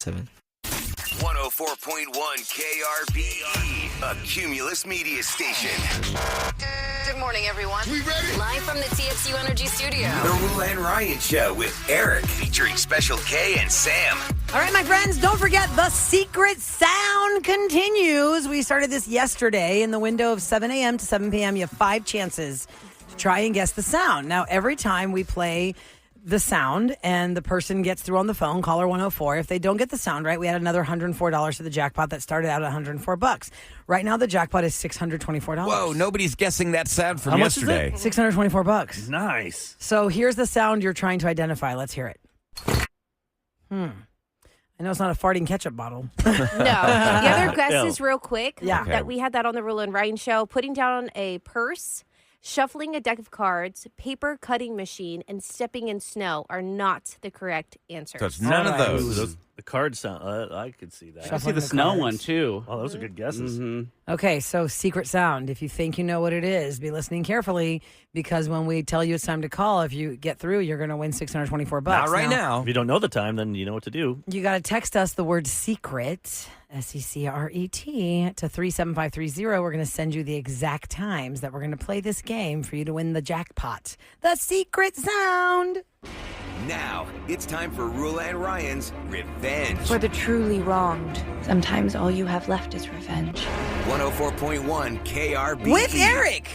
7. 104.1 KRBE, a Cumulus media station. Good morning, everyone. We ready? Live from the TXU Energy Studio. The Roula and Ryan Show with Eric, featuring Special K and Sam. All right, my friends, don't forget the secret sound continues. We started this yesterday in the window of 7 a.m. to 7 p.m. You have 5 chances to try and guess the sound. Now, every time we play the sound and the person gets through on the phone, caller 104. If they don't get the sound right, we had another $104 to the jackpot that started out at $104. Right now, the jackpot is $624. Whoa, nobody's guessing that sound from yesterday. $624. Nice. So here's the sound you're trying to identify. Let's hear it. I know it's not a farting ketchup bottle. No. The other guess is real quick. Yeah. That we had that on the Roula and Ryan show. Putting down a purse, shuffling a deck of cards, paper cutting machine, and stepping in snow are not the correct answers. So it's none of those. The card sound. I could see that. Shuffling I see the the snow cards. one, too. Oh, those are good guesses. Okay, so secret sound. If you think you know what it is, be listening carefully because when we tell you it's time to call, if you get through, you're going to win $624. Not right now. If you don't know the time, then you know what to do. You got to text us the word secret, SECRET, to 37530. We're going to send you the exact times that we're going to play this game for you to win the jackpot. The secret sound. Now, it's time for Roula and Ryan's Revenge. For the truly wronged, sometimes all you have left is revenge. 104.1 KRBE. With Eric.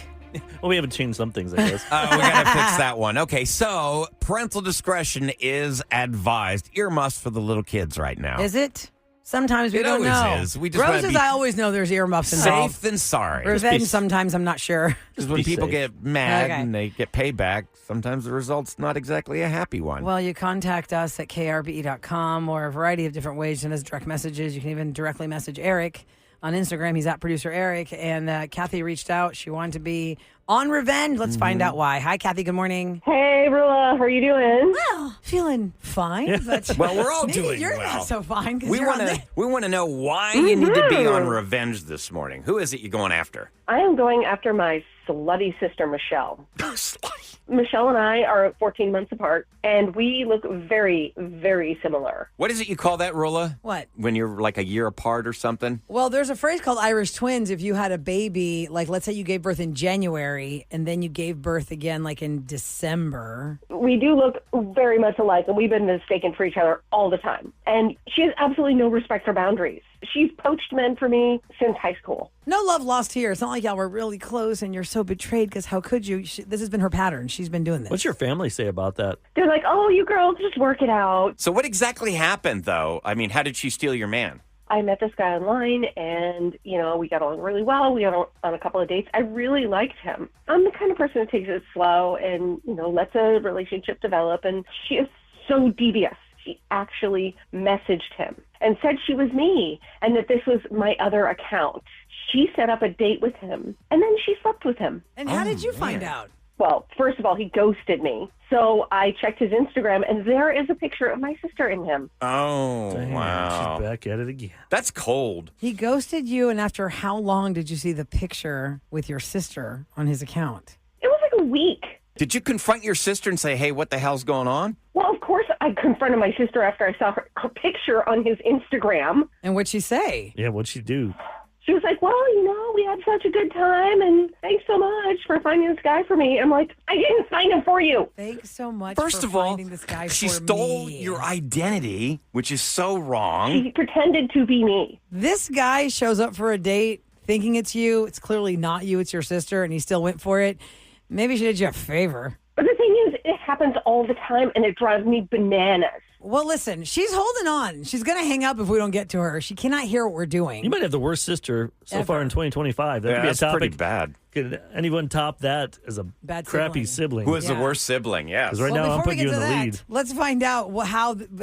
Well, we haven't changed some things, I guess. We got to fix that one. Okay, so parental discretion is advised. Earmuffs for the little kids right now. Is it? Sometimes we It don't always know. is. We just wanna Roses, be I always know there's earmuffs involved. Safe than sorry. Revenge, sometimes I'm not sure. Because when be people safe. get mad Okay. and they get payback, sometimes the result's not exactly a happy one. Well, you contact us at krbe.com or a variety of different ways. Send us direct messages. You can even directly message Eric on Instagram. He's at producer Eric. And Kathy reached out. She wanted to be on Revenge. Let's find out why. Hi, Kathy. Good morning. Hey, Roula, how are you doing? Well, feeling fine. But Well, we're all maybe doing you're well. not so fine because we you're on want to know why you need to be on Revenge this morning. Who is it you're going after? I am going after my slutty sister, Michelle. Michelle and I are 14 months apart, and we look very, very similar. What is it you call that, Roula? What? When you're like a year apart or something? Well, there's a phrase called Irish twins. If you had a baby, like let's say you gave birth in January and then you gave birth again like in December. We do look very much alike, and we've been mistaken for each other all the time. And she has absolutely no respect for boundaries. She's poached men for me since high school. No love lost here. It's not like y'all were really close and you're so betrayed because how could you? This has been her pattern. She's been doing this. What's your family say about that? They're like, oh, you girls, just work it out. So what exactly happened, though? I mean, how did she steal your man? I met this guy online, and, we got along really well. We got on a couple of dates. I really liked him. I'm the kind of person who takes it slow and, lets a relationship develop, and she is so devious. She actually messaged him and said she was me and that this was my other account. She set up a date with him, and then she slept with him. And how did you find out? Well, first of all, he ghosted me. So I checked his Instagram, and there is a picture of my sister in him. Oh, Damn, wow. She's back at it again. That's cold. He ghosted you, and after how long did you see the picture with your sister on his account? It was like a week. Did you confront your sister and say, hey, what the hell's going on? Well, of course, I confronted my sister after I saw her picture on his Instagram. And what'd she say? Yeah, what'd she do? She was like, well, we had such a good time, and thanks so much for finding this guy for me. I'm like, I didn't find him for you. Thanks so much First for of all, finding this guy she for stole me. your identity, which is so wrong. She pretended to be me. This guy shows up for a date thinking it's you. It's clearly not you. It's your sister, and he still went for it. Maybe she did you a favor. But the thing is, it happens all the time, and it drives me bananas. Well, listen, she's holding on. She's going to hang up if we don't get to her. She cannot hear what we're doing. You might have the worst sister so far in 2025. That could be a that's topic. pretty bad. Could anyone top that as a Bad crappy sibling? Who is the Yeah. worst sibling? Yes. Because right now I'm before we putting get you in to the that, lead. let's find out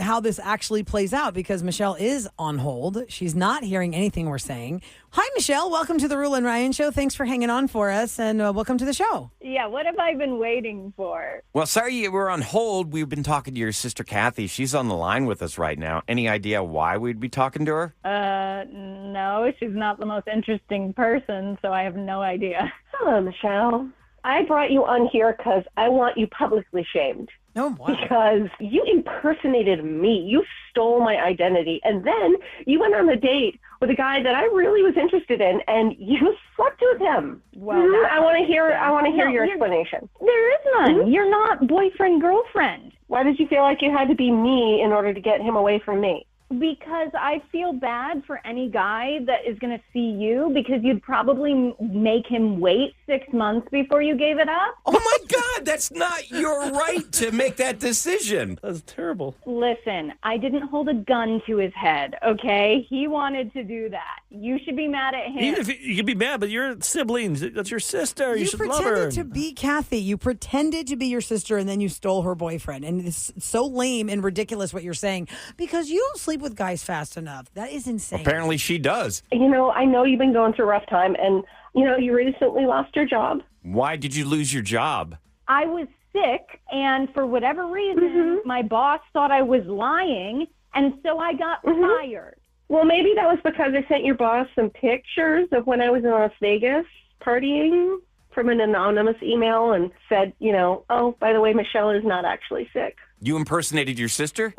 how this actually plays out because Michelle is on hold. She's not hearing anything we're saying. Hi, Michelle. Welcome to the Roula and Ryan Show. Thanks for hanging on for us, and welcome to the show. Yeah, what have I been waiting for? Well, sorry you were on hold. We've been talking to your sister, Kathy. She's on the line with us right now. Any idea why we'd be talking to her? No, she's not the most interesting person, so I have no idea. Hello, Michelle. I brought you on here because I want you publicly shamed. Oh, wow. Because you impersonated me. You stole my identity. And then you went on a date with a guy that I really was interested in, and you slept with him. Well, I want to hear your explanation. There is none. You're not boyfriend, girlfriend. Why did you feel like you had to be me in order to get him away from me? Because I feel bad for any guy that is going to see you, because you'd probably make him wait 6 months before you gave it up. Oh my God, that's not your right to make that decision. That's terrible. Listen, I didn't hold a gun to his head, okay? He wanted to do that. You should be mad at him. Even if you can be mad, but you're siblings. That's your sister. You should love her. pretended to be Kathy. You pretended to be your sister, and then you stole her boyfriend. And it's so lame and ridiculous what you're saying, because you don't sleep with guys fast enough. That is insane. Apparently she does. You know, I know you've been going through a rough time, and, you know, you recently lost your job. Why did you lose your job? I was sick, and for whatever reason, my boss thought I was lying, and so I got fired. Well, maybe that was because I sent your boss some pictures of when I was in Las Vegas partying from an anonymous email and said, you know, oh, by the way, Michelle is not actually sick. You impersonated your sister?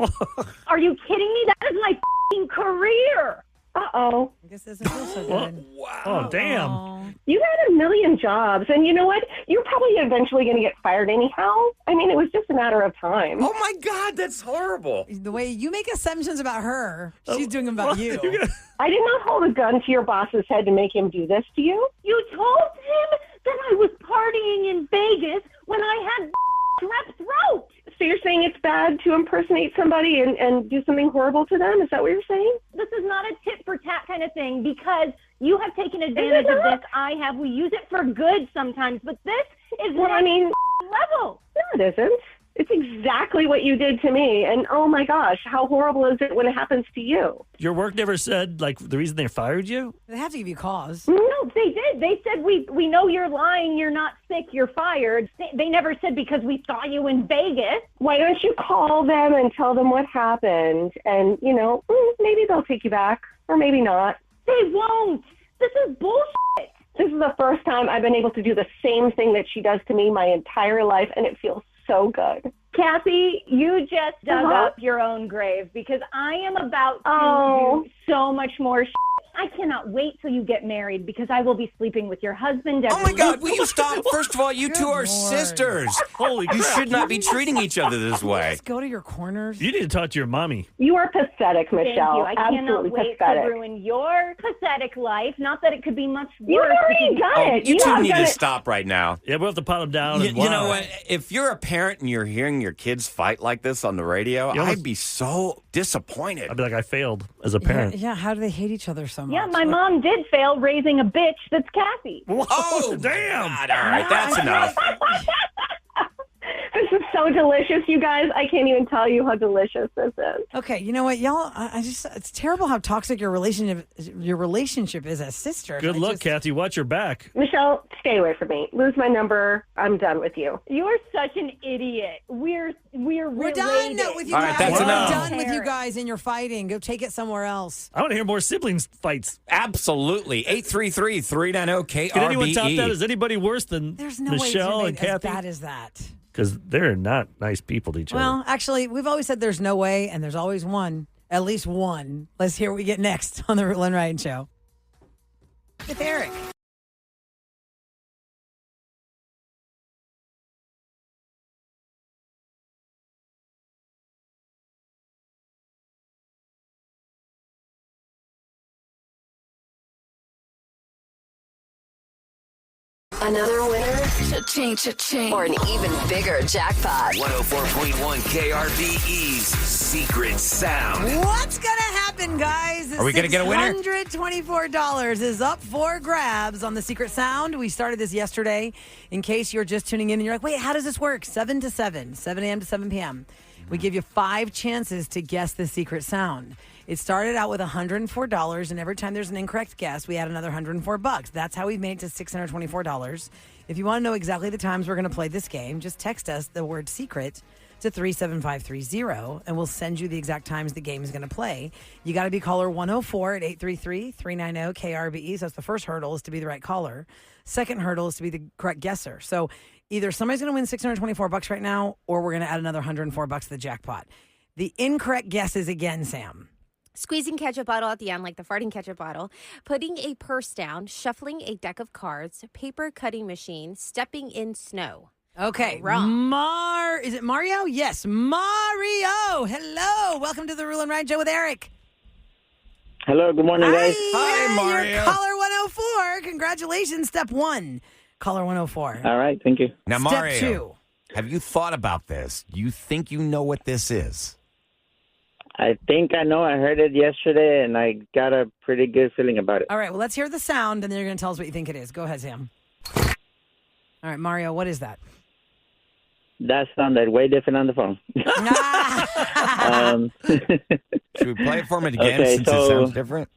Are you kidding me? That is my f***ing career. Uh-oh. I guess this doesn't feel so good. Wow. Oh, damn. You had a million jobs, and you know what? You're probably eventually going to get fired anyhow. I mean, it was just a matter of time. Oh my God, that's horrible. The way you make assumptions about her, she's doing them about you. I did not hold a gun to your boss's head to make him do this to you. You told him that I was partying in Vegas when I had strep throat. So you're saying it's bad to impersonate somebody and do something horrible to them? Is that what you're saying? This is not a tit for tat kind of thing, because you have taken advantage of this. I have. We use it for good sometimes, but this is level. No, it isn't. It's exactly what you did to me. And oh my gosh, how horrible is it when it happens to you? Your work never said, like, the reason they fired you? They have to give you cause. No, they did. They said, we know you're lying, you're not sick, you're fired. They never said because we saw you in Vegas. Why don't you call them and tell them what happened? And, you know, maybe they'll take you back, or maybe not. They won't. This is bullshit. This is the first time I've been able to do the same thing that she does to me my entire life, and it feels so good. Kathy, you just dug up your own grave, because I am about to do so much more shit. I cannot wait till you get married, because I will be sleeping with your husband. Oh my God, will you stop? First of all, you two are sisters. Holy crap. You should not be treating each other this way. Just go to your corners. You need to talk to your mommy. You are pathetic, Michelle. Thank you. I Absolutely cannot wait pathetic. to ruin your pathetic life. Not that it could be much worse. You've already done it. You two have need done to it. stop right now. Yeah, we'll have to pot them down. You, and you know what? If you're a parent and you're hearing your kids fight like this on the radio, I'd be so disappointed. I'd be like, I failed as a parent. Yeah, how do they hate each other so much? Yeah, my mom did fail raising a bitch that's Kathy. Oh, damn. God, all right, that's enough. This is so delicious, you guys. I can't even tell you how delicious this is. Okay, you know what, y'all? It's terrible how toxic your relationship is as sisters. Good luck, Kathy. Watch your back. Michelle, stay away from me. Lose my number. I'm done with you. You are such an idiot. We're done with you All guys. right, that's We're enough. done with you guys and your fighting. Go take it somewhere else. I want to hear more siblings fights. Absolutely. 833-390-KRBE. Can anyone top that? Is anybody worse than There's no Michelle way and it's as Kathy? bad as that. Because they're not nice people to each other. Well, actually, we've always said there's no way, and there's always one. At least one. Let's hear what we get next on the Roula and Ryan Show. With Eric. Another winner? Cha-ching. Or an even bigger jackpot. 104.1 KRBE's Secret Sound. What's going to happen, guys? Are we going to get a winner? $124 is up for grabs on the Secret Sound. We started this yesterday. In case you're just tuning in and you're like, wait, how does this work? 7 to 7 a.m. to 7 p.m. We give you 5 chances to guess the Secret Sound. It started out with $104, and every time there's an incorrect guess, we add another $104. That's how we've made it to $624. If you want to know exactly the times we're going to play this game, just text us the word secret to 37530, and we'll send you the exact times the game is going to play. You got to be caller 104 at 833-390-KRBE. So that's the first hurdle, is to be the right caller. Second hurdle is to be the correct guesser. So Either somebody's going to win $624 right now, or we're going to add another $104 to the jackpot. The incorrect guess is again, Sam. Squeezing ketchup bottle at the end, like the farting ketchup bottle. Putting a purse down. Shuffling a deck of cards. Paper cutting machine. Stepping in snow. Okay. Wrong. Is it Mario? Yes, Mario. Hello. Welcome to the Rule and Ride Show with Eric. Hello, good morning, guys. Hi, Mario. You're caller 104. Congratulations. Step 1. Caller 104. All right, thank you. Now, Step Mario, 2. have you thought about this? Do you think you know what this is? I think I know. I heard it yesterday, and I got a pretty good feeling about it. All right. Well, let's hear the sound, and then you're going to tell us what you think it is. Go ahead, Sam. All right, Mario, what is that? That sounded way different on the phone. Should we play it for him again Okay, since so- it sounds different?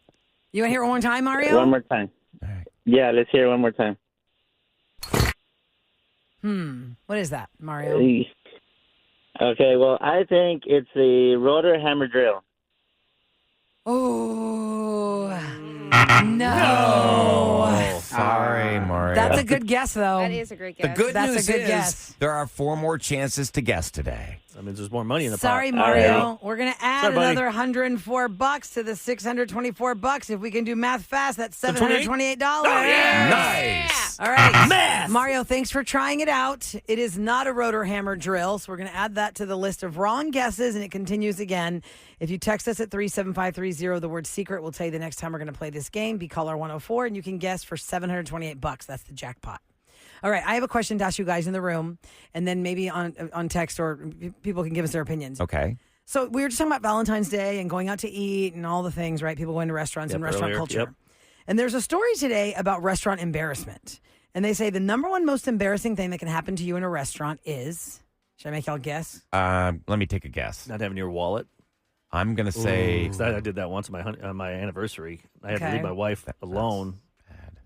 You want to hear it one more time, Mario? One more time. All right. Yeah, let's hear it one more time. What is that, Mario? Okay, well, I think it's the rotor hammer drill. Oh, no. Sorry, Mario. That's a good guess, though. That is a great The guess. good That's a news good is guess. there are 4 more chances to guess today. That means there's more money in the Sorry, pot. Mario. All right. We're going to add Sorry, buddy. another $104 to the $624. If we can do math fast, that's So 28? $728. Nice. All right. Math! Mario, thanks for trying it out. It is not a rotor hammer drill, so we're going to add that to the list of wrong guesses, and it continues again. If you text us at 37530, the word secret, we'll tell you the next time we're going to play this game. Be caller 104, and you can guess for $728. That's the jackpot. All right, I have a question to ask you guys in the room, and then maybe on text or people can give us their opinions. Okay. So we were just talking about Valentine's Day and going out to eat and all the things, right? People going to restaurants and restaurant earlier. culture. Yep. And there's a story today about restaurant embarrassment. And they say the number one most embarrassing thing that can happen to you in a restaurant is, should I make y'all guess? Let me take a guess. Not having your wallet. I'm going to say 'Cause I did that once on my anniversary. I had to Okay. leave my wife alone,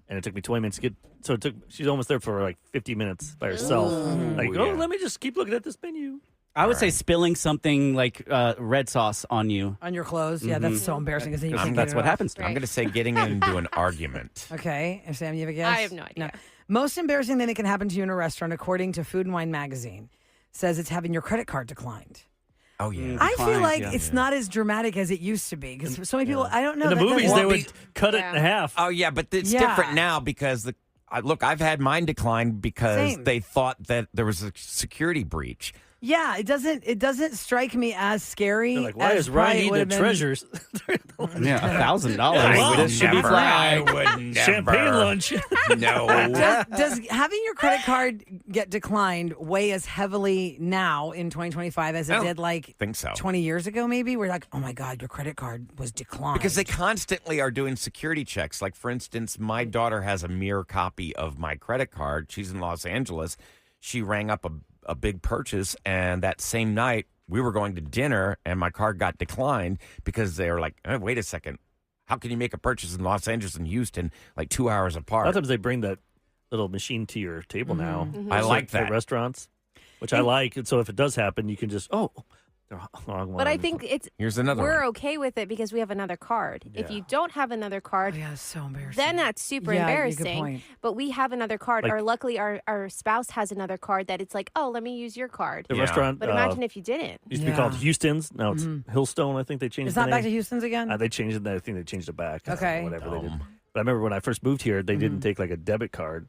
and it took me 20 minutes to get. So it took. She's almost there for like 50 minutes by herself. Like, yeah. let me just keep looking at this menu. I would say spilling something like red sauce on you. On your clothes? Yeah, that's so embarrassing. 'Cause then you can't get That's it what off. happens to I'm me. going to say getting into an argument. Okay. And Sam, you have a guess? I have no idea. Most embarrassing thing that can happen to you in a restaurant, according to Food and Wine magazine, says it's having your credit card declined. Oh, yeah. I feel Declined, like yeah. it's not as dramatic as it used to be because so many people, I don't know. In the that movies, doesn't- they would cut it in half. Oh, yeah, but it's Yeah. different now because look, I've had mine declined because Same. they thought that there was a security breach. Yeah, it doesn't strike me as scary. They're like, why as is Ryan probably eating would the have been- treasures? Yeah, $1,000. I would This should be never. flat. I would never. Champagne lunch. No. Does having your credit card get declined weigh as heavily now in 2025 as it I don't did like think so. 20 years ago? Maybe we're like, oh my God, your credit card was declined Because they constantly are doing security checks. Like, for instance, my daughter has a mirror copy of my credit card. She's in Los Angeles. She rang up a big purchase, and that same night, we were going to dinner, and my card got declined because they were like, wait a second. How can you make a purchase in Los Angeles and Houston like 2 hours A apart? lot of times they bring that little machine to your table now. I like At that. restaurants, which I like. And so if it does happen, you can just, the wrong one. But I think Here's another we're one. okay with it because we have another card. If Yeah. you don't have another Oh, card, yeah, it's so embarrassing. then that's super Yeah, good embarrassing. point. But we have another card, Like- or luckily our spouse has another card that it's like, oh, let me use your card. the Yeah. restaurant But imagine if you didn't. used to be called Yeah. Houston's. Now it's Hillstone. I think they changed It's the not name. back to Houston's again? They changed it. I think they changed it back. Okay. Whatever they did. But I remember when I first moved here, they didn't take like a debit card.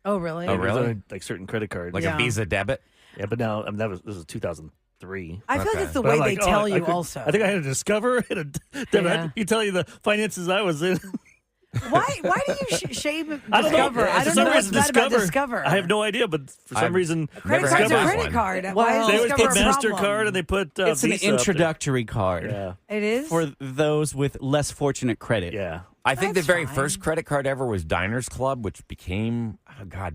Oh, really? Oh, It was really? only, like certain credit cards. Like Yeah. a Visa debit? Yeah, but now this was 2003. I feel like Okay. it's the But way I'm they like, tell I you could- also. I think I had a Discover and a debit. Yeah. You tell you the finances I was in. Why do you shame Discover? I don't know. I For don't some know what's reason, bad about Discover. I have no idea, but for some I've reason, Credit Never card's had a that credit one. card. Why Well, is they always Discover put a problem? MasterCard and they put It's an Visa up there. introductory card Yeah, It is? for those with less fortunate credit. yeah. I think That's the very fine. first credit card ever was Diners Club, which became,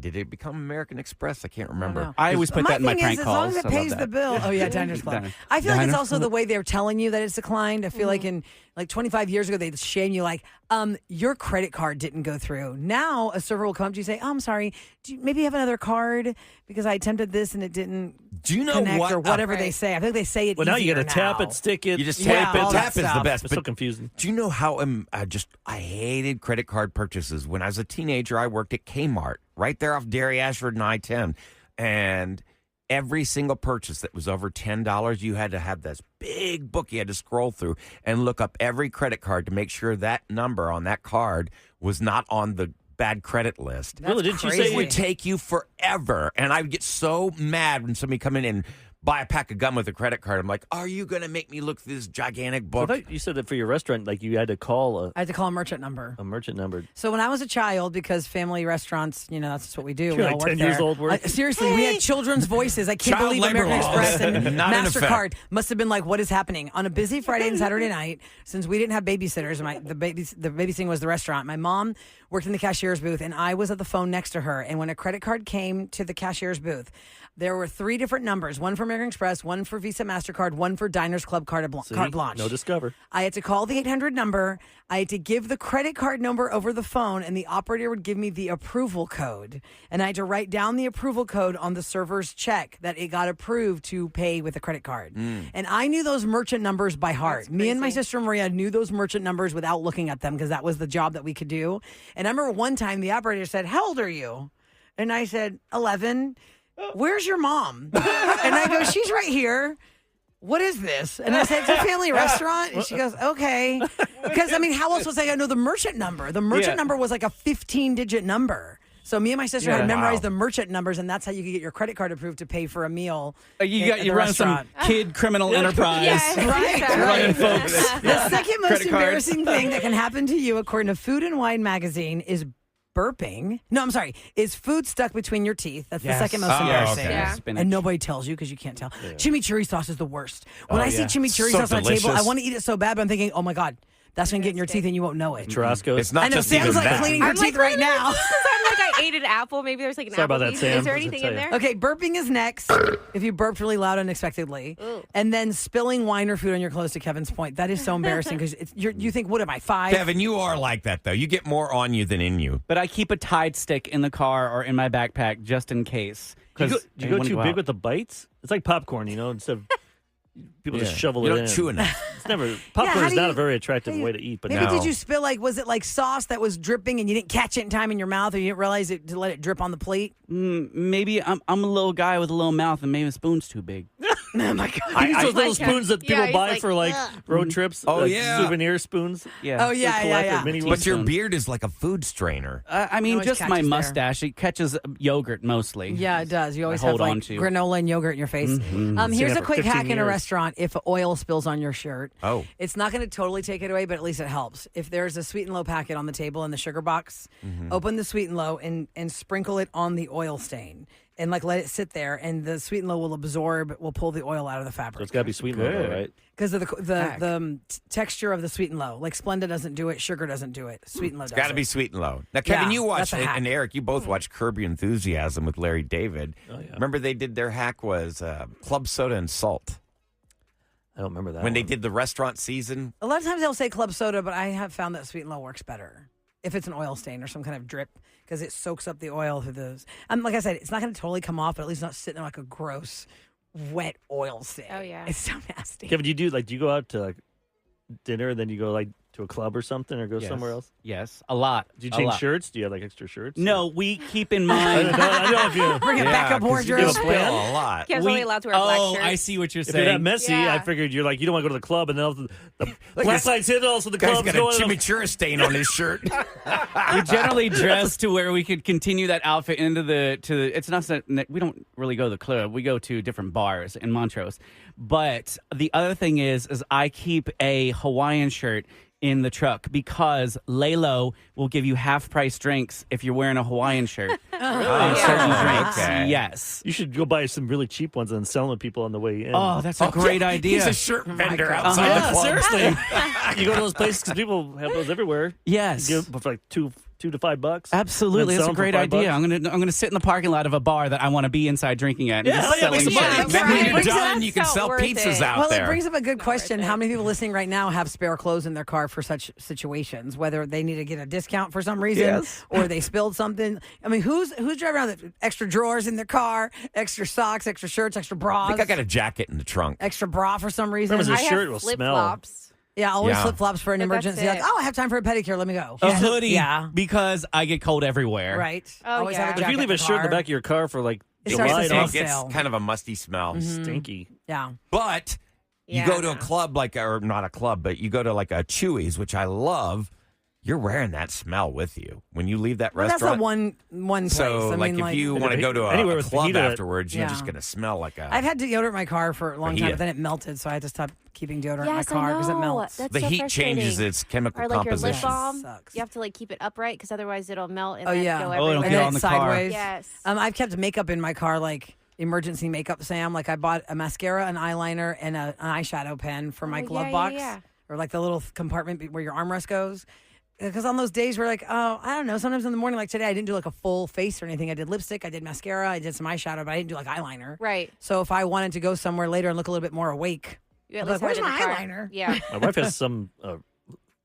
did it become American Express? I can't remember. know. I always put that in my thing prank is, calls. as long as it I love pays the that. bill. Oh, yeah, Diners Club. Diners. I feel like it's Diners also the Club. way they're telling you that it's declined. I feel like in like 25 years ago, they'd shame you like, your credit card didn't go through. Now a server will come up to you and say, oh, I'm sorry. Do you maybe have another card because I attempted this and it didn't Do you know connect what? or whatever Right. they say. I think they say it Well, now you easier got to tap now. it, stick it. You just Yeah, tap it. all that Tap is the stuff. best. It's so But confusing. do you know how I hated credit card purchases? When I was a teenager, I worked at Kmart right there off Derry Ashford and I-10. and every single purchase that was over $10, you had to have this big book you had to scroll through and look up every credit card to make sure that number on that card was not on the bad credit list. Really, didn't you say It would take you forever. And I would get so mad when somebody come in and buy a pack of gum with a credit card. I'm like, are you going to make me look through this gigantic book? I thought you said that for your restaurant, like you had to call I had to call a merchant number. a merchant number. So when I was a child, because family restaurants, that's just what we do. You're we like all work 10 years there. old working? Seriously, we had children's voices. I can't Child believe labor American laws. Express and Not in effect. MasterCard must have been like, what is happening? On a busy Friday and Saturday night, since we didn't have babysitters, the babysitting was the restaurant. My mom worked in the cashier's booth, and I was at the phone next to her. And when a credit card came to the cashier's booth, there were 3 different numbers, one for American Express, one for Visa MasterCard, one for Diners Club Carte Blanche. No Discover. I had to call the 800 number. I had to give the credit card number over the phone, and the operator would give me the approval code. And I had to write down the approval code on the server's check that it got approved to pay with a credit card. And I knew those merchant numbers by heart. Me and my sister Maria knew those merchant numbers without looking at them because that was the job that we could do. And I remember one time the operator said, "How old are you?" And I said, 11. "Where's your mom?" And I go, "She's right here." "What is this?" And I said, "It's a family restaurant." And she goes, "Okay." Because, how else was I going to know the merchant number? The merchant number was like a 15-digit number. So me and my sister had memorized the merchant numbers, and that's how you could get your credit card approved to pay for a meal. You run some kid criminal enterprise. Yes, Right. Running folks. The second most Credit cards. embarrassing thing that can happen to you, according to Food and Wine magazine, is burping. No, I'm sorry. Is food stuck between your teeth? That's the second most embarrassing. okay. Yeah. Spinach. And nobody tells you because you can't tell. Chimichurri sauce is the worst. When I see yeah. chimichurri So sauce on a table, delicious. I want to eat it so bad, but I'm thinking, oh my God, that's going to get in your teeth and you won't know it. Churrasco. It's not I know, just even Sam's like that. cleaning her I'm teeth like, right now. I'm like, I ate an apple. Maybe there's like an Sorry apple about that, piece. Sam. Is there I was anything gonna in tell there? you. Okay, burping is next. If you burped really loud unexpectedly, and then spilling wine or food on your clothes, to Kevin's point, that is so embarrassing because you think, what am I, 5? Kevin, you are like that, though. You get more on you than in you. But I keep a Tide stick in the car or in my backpack just in case. Do you I go wanna too go big out. with the bites? It's like popcorn, instead of people just shovel you it don't in. chew enough. It's never how popcorn is do not you- a very attractive way to eat, but Maybe No. did you spill, was it like sauce that was dripping and you didn't catch it in time in your mouth or you didn't realize it to let it drip on the plate? Maybe I'm a little guy with a little mouth and maybe the spoon's too big. Oh my God. I use those little Like, spoons that people he's buy like, for road trips. Oh, like yeah. souvenir spoons. Yeah. Oh, yeah, They're yeah, collector yeah. mini But ones. your beard is like a food strainer. always Just my catches there. mustache. It catches yogurt mostly. Yeah, it does. You always hold have on to. granola and yogurt in your face. Here's that a for quick 15 hack in a years. restaurant. If oil spills on your shirt, It's not going to totally take it away, but at least it helps. If there's a sweet and low packet on the table in the sugar box, open the sweet and low and sprinkle it on the oil stain. And let it sit there, and the sweet and low will pull the oil out of the So fabric. it's got to be sweet and low, right? Because of the texture of the sweet and low. Like Splenda doesn't do it, sugar doesn't do it. Sweet and low does Got to it. be sweet and low. Now, Kevin, Yeah, you watched, that's a hack. and Eric, you both watched Curb Your Enthusiasm with Larry David. Oh, yeah. Remember they did their hack was club soda and salt. I don't remember that. When they one. did the restaurant season, A lot of times they'll say club soda, but I have found that sweet and low works better if it's an oil stain or some kind of drip because it soaks up the oil through those. Like I said, it's not going to totally come off, but at least not sitting there like a gross, wet oil stain. Oh, yeah. It's so nasty. Kevin, do you go out to dinner and then you go to a club or something or go Yes. somewhere else? Yes, a lot. Do you A change lot. shirts? Do you have extra shirts? No, we keep in I mind. don't know if you. Bring a backup 'cause you wardrobe. spill a lot. Kev's only allowed to wear a black shirt. I see what you're If you're that saying. messy, Yeah. I figured you're you don't want to go to the club and then the black this lights hit, also the Guy's club's got a going. chimichurri stain on his shirt. We generally dress to where we could continue that outfit into the. It's not that we don't really go to the club. We go to different bars in Montrose. But the other thing is I keep a Hawaiian shirt in the truck because Lalo will give you half price drinks if you're wearing a Hawaiian shirt. On certain drinks. Okay. Yes. You should go buy some really cheap ones and sell them to people on the way in. Oh, that's a great idea. He's a shirt vendor God. outside the yeah, club. seriously. You go to those places because people have those everywhere. Yes. You give for $2 to $5. Absolutely, And that's sell a 'em for great $5. idea. I'm gonna sit in the parking lot of a bar that I want to be inside drinking at. And Yeah, just yeah, make selling some money. shit. That's Then when right. you're Brings done, it- you can that's sell worth pizzas it. out Well, there. it brings up a good question. worth How it. many people listening right now have spare clothes in their car for such situations? Whether they need to get a discount for some reason, Yes. or they spilled something. I mean, who's driving around with extra drawers in their car, extra socks, extra shirts, extra I bras, think I got a jacket in the trunk. extra bra for some reason? Remember, I the shirt have will flip smell. flops. Yeah, always Yeah. flip flops for an But that's emergency. Like, it. oh, I have time for a pedicure. Let me go. A hoodie, Yeah. because I get cold everywhere. Right. Oh, Always yeah. have a But if jacket you leave a in shirt in the car. back of your car for It starts to smell It gets stale. kind of a musty smell. Stinky. Yeah. But you go to a club or not a club, but you go to like a Chewy's, which I love. You're wearing that smell with you when you leave that Well, that's restaurant. a one place. So, I mean, if you want to go to anywhere a with club fajita, afterwards, you're Yeah. just going to smell like a. I've had deodorant in my car for a long time, Fajita. but then it melted, so I had to stop keeping deodorant in my Yes, car I because it know. melts. That's the so heat frustrating. changes its chemical Or like your lip composition. balm. Sucks. You have to like keep it upright because otherwise it'll melt and Oh, then yeah. go Oh, everywhere. it'll And get then on the sideways. Yes. I've kept makeup in my car, like emergency makeup, Sam. Like I bought a mascara, an eyeliner, and an eyeshadow pen for my glove box, or like the little compartment where your armrest goes. Because on those days we're like, oh, I don't know. Sometimes in the morning, like today, I didn't do like a full face or anything. I did lipstick, I did mascara, I did some eyeshadow, but I didn't do like eyeliner. Right. So if I wanted to go somewhere later and look a little bit more awake, You I'd at be least like, have where's it in my the car. eyeliner? Yeah. My wife has some.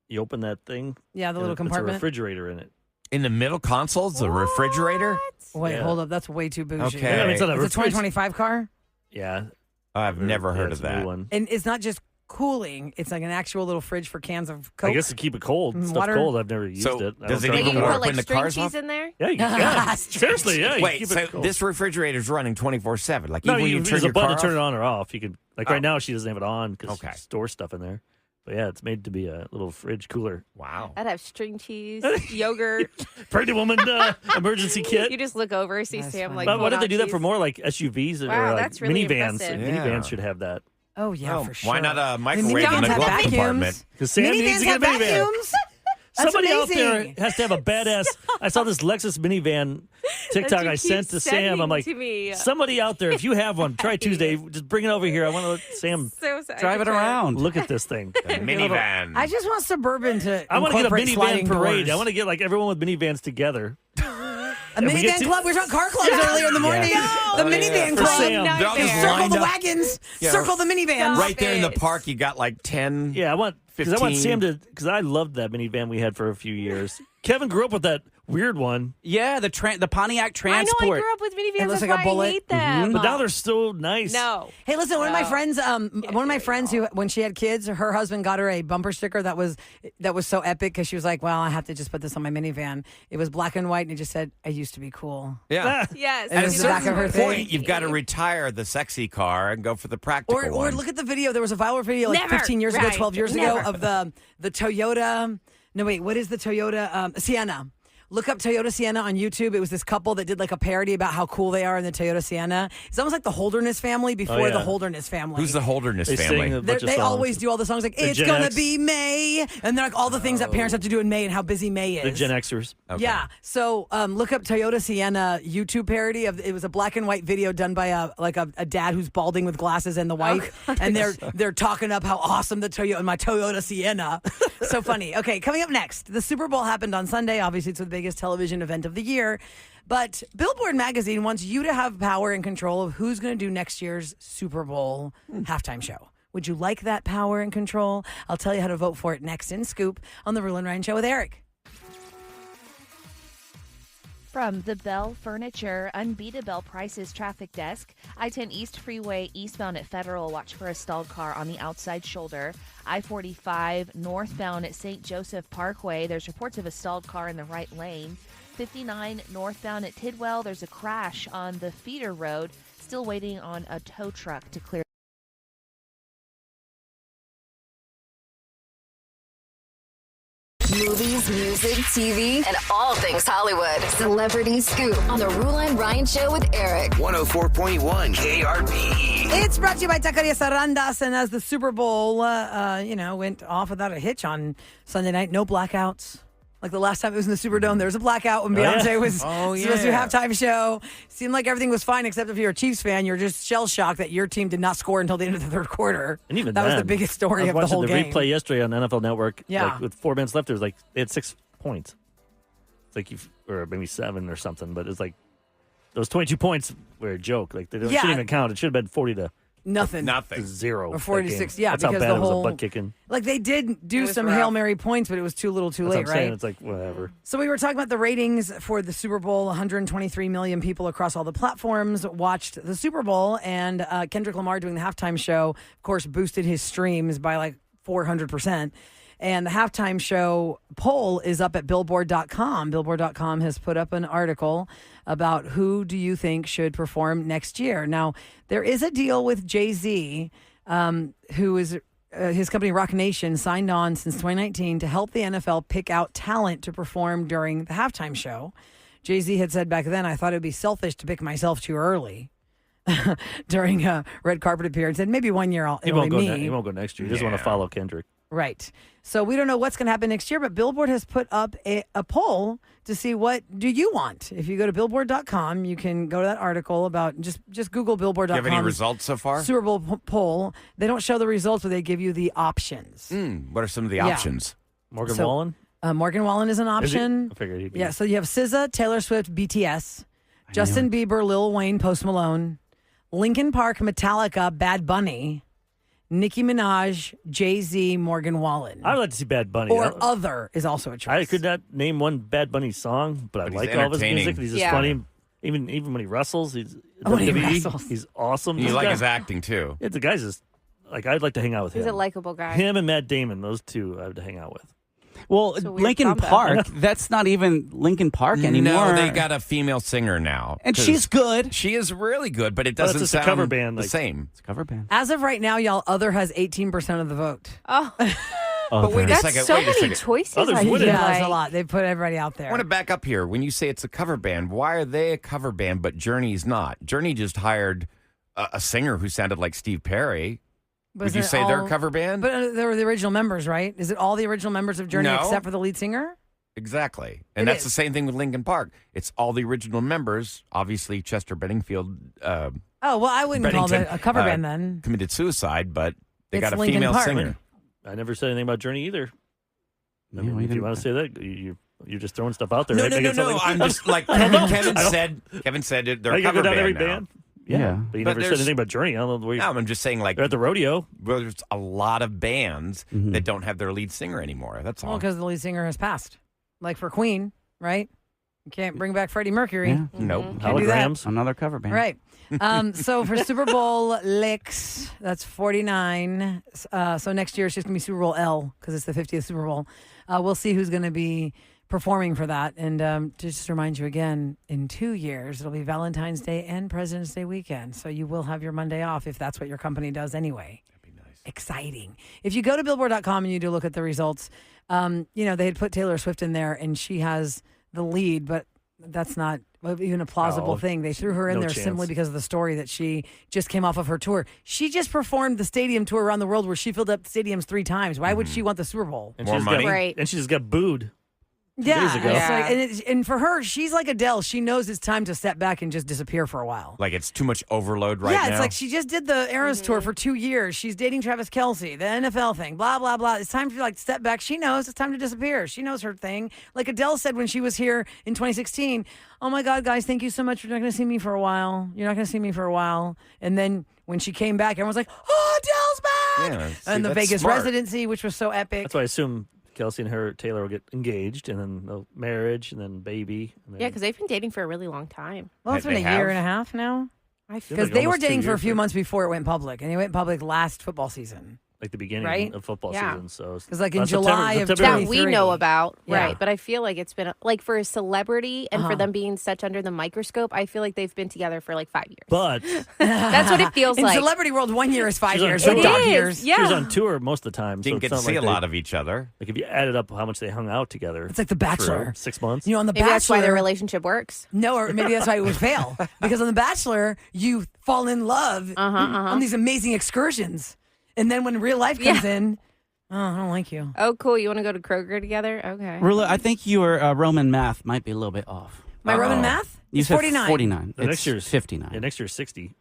You open that thing. Yeah, the little It's a compartment. refrigerator in it. In the middle console's a refrigerator? Wait, Yeah. hold up. That's way too bougie. Okay. Yeah, I mean, it's not a It's a 2025 car, Yeah, I've never heard it's of a new that. one. and it's not just cooling. It's like an actual little fridge for cans of Coke. I guess to keep it cold, stuff water. cold. I've never used So, it. I does don't it drive Like even you a can car. put work when like the string car's cheese off? in there. Yeah, seriously, yeah. you Wait, keep so it cold. this refrigerator's running 24/7? Like No, even when you turn there's your a button car to turn it off? on or off. You can right now she doesn't have it on because Okay. she stores stuff in there. But yeah, it's made to be a little fridge cooler. Wow. I'd have string cheese, yogurt. Pregnant woman emergency kit. You just look over, see That's Sam funny. like. But why pull don't they out do that cheese. for more like SUVs Wow, or like that's really minivans? impressive. Yeah. Minivans should have that. Oh yeah, Oh, for sure. why not a I mean, microwave in minivans the have glove vacuums. compartment? Because Sam needs Minivans to get have a minivan. vacuums. That's Somebody out there amazing. has to have a badass. I saw this Lexus minivan TikTok you I keep sent to Sam. sending I'm like, to me. somebody out there, if you have one, try Tuesday. Just bring it over here. I want to let Sam So sorry. Drive it around. look at this thing. The minivan. I just want Suburban to. I want to get a incorporate minivan sliding parade. doors. I want to get like everyone with minivans together. A we minivan get to- club. We were talking car clubs earlier in the morning. The minivan For club. Sam. They're all just Circle lined the up. wagons. Yeah. Circle the minivans. Right there in the it. park, you got like 10. Yeah, I want because I want 15. Sam to because I loved that minivan we had for a few years. Kevin grew up with that weird one, Yeah, the Pontiac I know. I Transport. grew up with minivans. It looks That's like a why bullet. I hate them. but now they're so nice. no. Hey, listen, one of my No. friends, who, when she had kids, her husband got her a bumper sticker that was so epic because she was like, well, I have to just put this on my minivan. It was black and white, and it just said, I used to be cool. Yeah. Yes. And At a it was the back of her certain thing. point, you've got to retire the sexy car and go for the practical Or one. look at the video. There was a viral video like Never. 15 years ago, Right. 12 years Never. ago of the Toyota. No, wait, what is the Toyota? Sienna. Look up Toyota Sienna on YouTube. It was this couple that did like a parody about how cool they are in the Toyota Sienna. It's almost like the Holderness family before yeah. the Holderness family. Who's the Holderness They family? sing a bunch of They songs. always do all the songs like The "It's Gen gonna X. be May," and they're like all the things that parents have to do in May and how busy May is. The Gen Xers. Okay. Yeah. So look up Toyota Sienna YouTube parody of it was a black and white video done by a dad who's balding with glasses and the wife, and they're talking up how awesome my Toyota Sienna. So funny. Okay, coming up next, the Super Bowl happened on Sunday. Obviously, it's the biggest television event of the year. But Billboard magazine wants you to have power and control of who's going to do next year's Super Bowl halftime show. Would you like that power and control? I'll tell you how to vote for it next in Scoop on the Roula and Ryan Show with Eric. From the Bell Furniture Unbeatable Prices Traffic Desk, I-10 East Freeway eastbound at Federal, watch for a stalled car on the outside shoulder. I-45 northbound at St. Joseph Parkway, there's reports of a stalled car in the right lane. 59 northbound at Tidwell, there's a crash on the feeder road, still waiting on a tow truck to clear. Movies, music, TV, and all things Hollywood. Celebrity Scoop on the Roula and Ryan Show with Eric. 104.1 KRP. It's brought to you by Taqueria Sarandas, and as the Super Bowl, went off without a hitch on Sunday night, no blackouts. Like the last time it was in the Superdome, there was a blackout when Beyonce was supposed to do a halftime show. Seemed like everything was fine, except if you're a Chiefs fan, you're just shell-shocked that your team did not score until the end of the third quarter. And even that was the then, biggest story I of was the whole watching game. the replay yesterday on NFL Network. Yeah. Like, with 4 minutes left, it was like they had 6 points. It's like or maybe 7 or something, but it's like those 22 points were a joke. Like they shouldn't even count. It should have been 40 to Nothing. 0 Or 46. Yeah, that's because how bad the it was. whole A butt kicking. Like they did do was some rough. Hail Mary points, but it was too little, too That's late, what I'm saying. right? It's like whatever. So we were talking about the ratings for the Super Bowl. 123 million people across all the platforms watched the Super Bowl, and Kendrick Lamar doing the halftime show, of course, boosted his streams by like 400%. And the halftime show poll is up at Billboard.com. Billboard.com has put up an article about who do you think should perform next year. Now, there is a deal with Jay-Z, who is his company Rock Nation signed on since 2019 to help the NFL pick out talent to perform during the halftime show. Jay-Z had said back then, I thought it would be selfish to pick myself too early during a red carpet appearance. And maybe 1 year he won't go next year. He doesn't want to follow Kendrick. Right. So we don't know what's going to happen next year, but Billboard has put up a poll to see what do you want. If you go to Billboard.com, you can go to that article about just Google Billboard.com. Do you have any results so far? Super Bowl poll. They don't show the results, but they give you the options. What are some of the options? Morgan Wallen? Morgan Wallen is an option. I figured he'd be. Yeah, so you have SZA, Taylor Swift, BTS, Justin Bieber, Lil Wayne, Post Malone, Linkin Park, Metallica, Bad Bunny, Nicki Minaj, Jay-Z, Morgan Wallen. I'd like to see Bad Bunny. Or other is also a choice. I could not name one Bad Bunny song, but I like all of his music. He's just funny. Even when he wrestles, he's awesome. You like his acting too. Yeah, the guy's just like I'd like to hang out with him. He's a likable guy. Him and Matt Damon, those two I would hang out with. Well, Linkin Park, that's not even Linkin Park anymore. No, they got a female singer now. And she's good. She is really good, but it doesn't it's sound a cover band, the same. It's a cover band. As of right now, y'all, Other has 18% of the vote. Oh. But wait a That's second. so wait a many second. choices. Others I wouldn't. feel Yeah, like. that's a lot. They put everybody out there. I want to back up here. When you say it's a cover band, why are they a cover band but Journey's not? Journey just hired a singer who sounded like Steve Perry. But Would you say they're a cover band? But they were the original members, right? Is it all the original members of Journey No. except for the lead singer? Exactly. And It that's is. the same thing with Linkin Park. It's all the original members. Obviously, Chester Benningfield Oh, well, I wouldn't call it a cover band then. committed suicide, but they It's got a Linkin female Park. singer. I never said anything about Journey either. I mean, we if you didn't- want to say that, you're just throwing stuff out there. No, right? no, Making no, no. something- I'm just like Kevin said they're I a can cover go down band every now. band. Yeah, but you But never said there's- anything about Journey. I don't know where No, I'm just saying like they're at the rodeo. there's a lot of bands that don't have their lead singer anymore. That's all. Well, because the lead singer has passed. Like for Queen, right? You can't bring back Freddie Mercury. Yeah. Nope. Can't do that. Holograms. Another cover band. Right. So for Super Bowl licks, that's 49. So next year it's just going to be Super Bowl L because it's the 50th Super Bowl. We'll see who's going to be performing for that. And just to remind you again, in 2 years, it'll be Valentine's Day and President's Day weekend. So you will have your Monday off if that's what your company does anyway. That'd be nice. Exciting. If you go to Billboard.com and you do look at the results, they had put Taylor Swift in there and she has the lead, but that's not even a plausible thing. They threw her in no there chance. simply because of the story that she just came off of her tour. She just performed the stadium tour around the world where she filled up stadiums 3 times. Why would she want the Super Bowl? And More she just money? Got, Right. And she just got booed. Yeah, days ago. it's Yeah. like, and for her, she's like Adele. She knows it's time to step back and just disappear for a while. Like it's too much overload right yeah, now. it's like she just did the Eras tour for 2 years. She's dating Travis Kelce, the NFL thing, blah, blah, blah. It's time to step back. She knows it's time to disappear. She knows her thing. Like Adele said when she was here in 2016, oh my God, guys, thank you so much. You're not going to see me for a while. You're not going to see me for a while. And then when she came back, everyone's like, oh, Adele's back. Yeah, see, and the that's Vegas smart. residency, which was so epic. That's why I assume Kelsey and her Taylor will get engaged, and then marriage, and then baby. And then Yeah, because they've been dating for a really long time. Well, it's They been a year and a half now. I feel Because like they were almost 2 dating for a years, few right? months before it went public, and it went public last football season. like the beginning Right? of football Yeah. season. So Because like in September- July of September- that we 23. know about, Yeah. right? But I feel like it's been like for a celebrity and for Uh-huh. them being such under the microscope. I feel like they've been together for like 5 years. But That's what it feels in like. celebrity world, 1 year is 5 She's on years. tour. So It dog is, years. yeah. she was on tour most of the time. Didn't so get it's to not see like a they- lot of each other. Like if you added up how much they hung out together, It's like The Bachelor. 6 months. You know, on The Maybe Bachelor. that's why their relationship works. No, or maybe that's why it would fail. Because on The Bachelor, you fall in love on these amazing excursions. And then when real life comes in, oh, I don't like you. Oh, cool. You want to go to Kroger together? Okay. Rula, I think your Roman math might be a little bit off. My Roman math? You It's said 49. 49. The It's next year's 59. Yeah, next year's 60.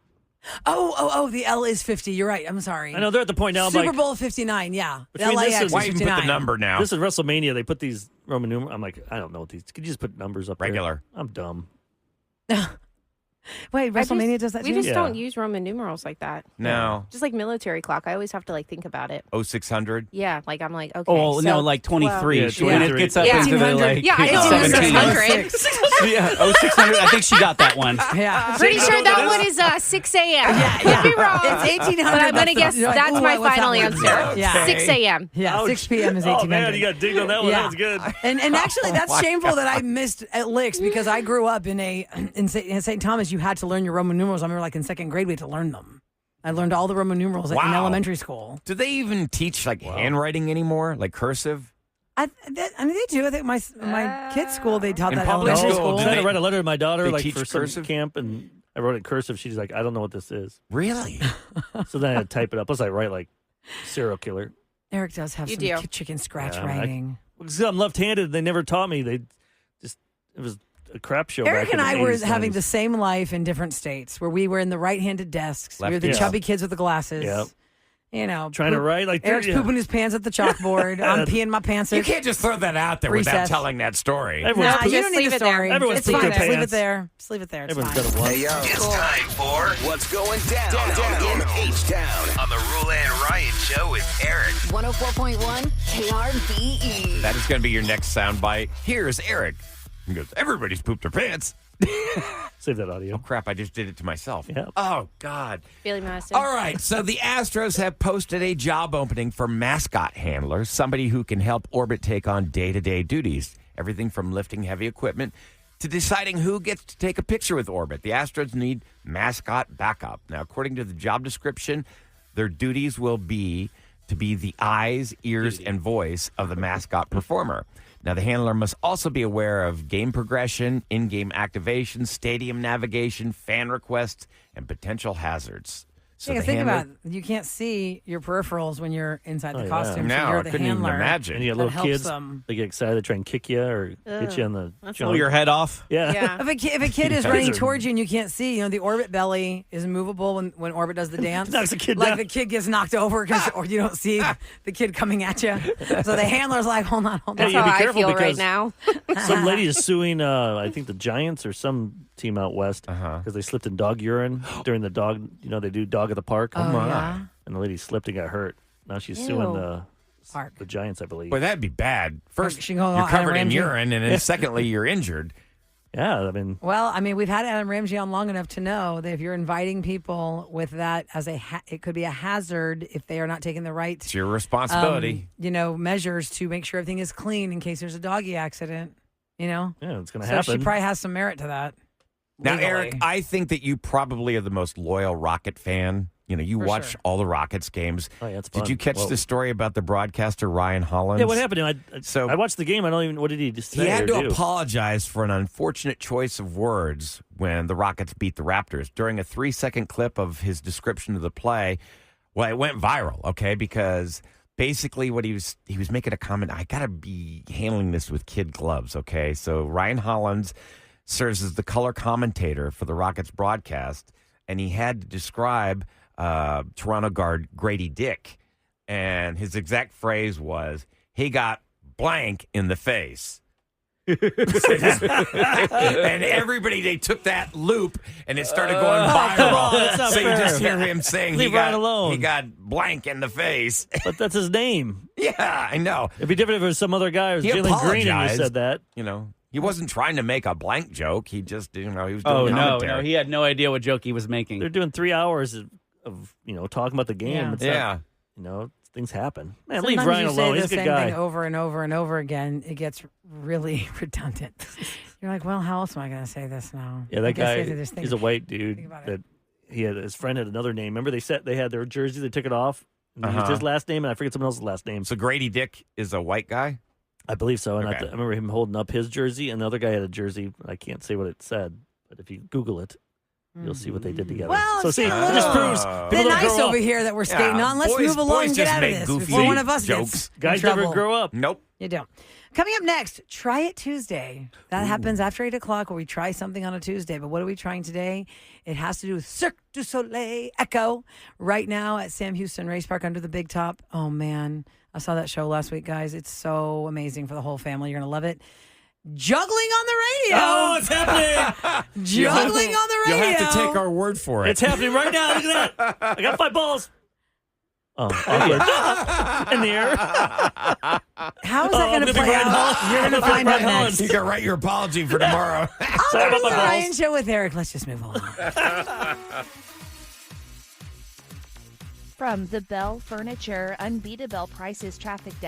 Oh, the L is 50. You're right. I'm sorry. I know they're at the point now. I'm Super like, Bowl 59, yeah. The Between this LAX and- is Why even put 59. the number now? this is WrestleMania. They put these Roman numerals. I'm like, I don't know what these. Could you just put numbers up there? Regular. I'm dumb. Wait, WrestleMania does that We too? just Yeah. don't use Roman numerals like that. No. Just like military clock. I always have to like think about it. 0600. Yeah, like I'm like, okay. Oh, so no, like 23. Yeah, When it 23. gets up Yeah. into the 1800. like Yeah, I know. 17. 600. Yeah. Oh, 600. I think she got that one. Yeah. Pretty sure that one is 6 a.m. Yeah. Could be wrong. It's 1800. But I'm going to guess You're like, that's ooh, my what's that final word? answer. Yeah. 6 a.m. Yeah, 6 p.m. is 1800. Oh, man, you got digged on that one. That was good. And actually, that's shameful that I missed at Licks because I grew up in St. Thomas. You had to learn your Roman numerals. I remember, like in second grade, we had to learn them. I learned all the Roman numerals in elementary school. Do they even teach handwriting anymore, like cursive? I mean, they do. I think my kids' school they taught In that public elementary school, school. I tried to write a letter to my daughter, they like teach for some cursive? camp, and I wrote it in cursive. She's like, I don't know what this is. Really? So then I had to type it up. Plus, I write like serial killer. Eric does have You some do. chicken scratch Yeah, writing. Because I'm left-handed. They never taught me. It was a crap show. Eric back and in I the were 80s, having 90s. the same life in different states, where we were in the right-handed desks. We were the Lefties. chubby kids with the glasses. Yep. You know, Trying to write like Eric's pooping his pants at the chalkboard. I'm peeing my pants. You can't just throw that out there without Recess. telling that story. Everyone's Nah, pooped- you don't need leave the it there. story. Everyone's It's pooped fine. their Just leave it pants. there. Just leave it there. It's Everyone's fine. done it once. Hey, yo. It's time for What's Going Down in H-Town on the Roula and Ryan Show with Eric. 104.1 KRBE. That is going to be your next soundbite. Here's Eric. He goes, everybody's pooped their pants. Save that audio. Oh, crap. I just did it to myself. Yeah. Oh, God. Bailey Madison. All right. So the Astros have posted a job opening for mascot handler, somebody who can help Orbit take on day-to-day duties, everything from lifting heavy equipment to deciding who gets to take a picture with Orbit. The Astros need mascot backup. Now, according to the job description, their duties will be to be the eyes, ears, and voice of the mascot performer. Now, the handler must also be aware of game progression, in-game activation, stadium navigation, fan requests, and potential hazards. So Yeah, the think handler, about it. You can't see your peripherals when you're inside the Oh, yeah. costume. No, so you're I the couldn't even handler. imagine. And you got That little helps kids, them. they get excited to try and kick you or get you on the That's junk. Pull your head off. Yeah. Yeah. If a kid is Yeah. running Kids are- towards you and you can't see, the Orbit belly is movable when Orbit does the dance. Knocks a kid like down. the kid gets knocked over or you don't see the kid coming at you. So the handler's like, hold on. Hey, That's you how be I careful feel right because now. some lady is suing, I think the Giants or some team out west because they slipped in dog urine during the dog. They do dog at the park. Oh, yeah? And the lady slipped and got hurt. Now she's suing the Giants, I believe. Boy, that'd be bad. First, She can go you're on covered in Ramsey. urine, and then secondly, you're injured. Yeah, I mean, Well, we've had Adam Ramsey on long enough to know that if you're inviting people with that as it could be a hazard if they are not taking the right It's your responsibility. measures to make sure everything is clean in case there's a doggy accident. yeah, it's going to So happen. she probably has some merit to that. Now, legally. Eric, I think that you probably are the most loyal Rocket fan. You For watch sure. all the Rockets games. Oh, yeah, it's Did fun. you catch Whoa. the story about the broadcaster Ryan Hollins? Yeah, what happened? So- I watched the game. I don't even. What did he just say? He had or to do? apologize for an unfortunate choice of words when the Rockets beat the Raptors. During a 3-second clip of his description of the play, well, it went viral, okay, because basically what he was making a comment, I got to be handling this with kid gloves, okay? So Ryan Hollins serves as the color commentator for the Rockets broadcast, and he had to describe Toronto guard Grady Dick, and his exact phrase was, he got blank in the face. And everybody, they took that loop and it started going viral. that's not so you fair. just hear him saying Leave Ryan alone. he got blank in the face. But that's his name. Yeah, I know. It'd be different if it was some other guy. It was He Jalen Green and you apologized. said that. He wasn't trying to make a blank joke. He just, he was doing Oh, commentary. no. He had no idea what joke he was making. They're doing 3 hours of talking about the game. Yeah. It's Yeah. not, things happen. Man, Sometimes leave Ryan you alone. say He's the a good same guy. thing over and over and over again. It gets really redundant. You're like, well, how else am I going to say this now? Yeah, I that guess guy. you have to just think- He's a white dude think about that it. he had. His friend had another name. Remember they had their jersey. They took it off. And they used his last name, and I forget someone else's last name. So Grady Dick is a white guy? I believe so. And Okay. I remember him holding up his jersey, and the other guy had a jersey. I can't say what it said, but if you Google it, you'll see what they did together. Well, so see, see, it just proves Oh. people the don't nice grow over up. here that we're skating Yeah, on. Let's boys- move along boys and get just out of make this goofy before one of us jokes. gets in Guys trouble. never grow up. Nope. You don't. Coming up next, Try It Tuesday. That happens after 8 o'clock where we try something on a Tuesday. But what are we trying today? It has to do with Cirque du Soleil Echo right now at Sam Houston Race Park under the Big Top. Oh, man. I saw that show last week, guys. It's so amazing for the whole family. You're going to love it. Juggling on the radio. Oh, it's happening! Juggling on the radio. You'll have to take our word for it. It's happening right now. Look at that. I got 5 balls. Oh, awkward. In the air. How is that going to play out? You're going to find out next. You can write your apology for tomorrow. Sorry about The my Ryan balls. Show with Eric. Let's just move on. From the Bell Furniture Unbeatable Prices Traffic Desk.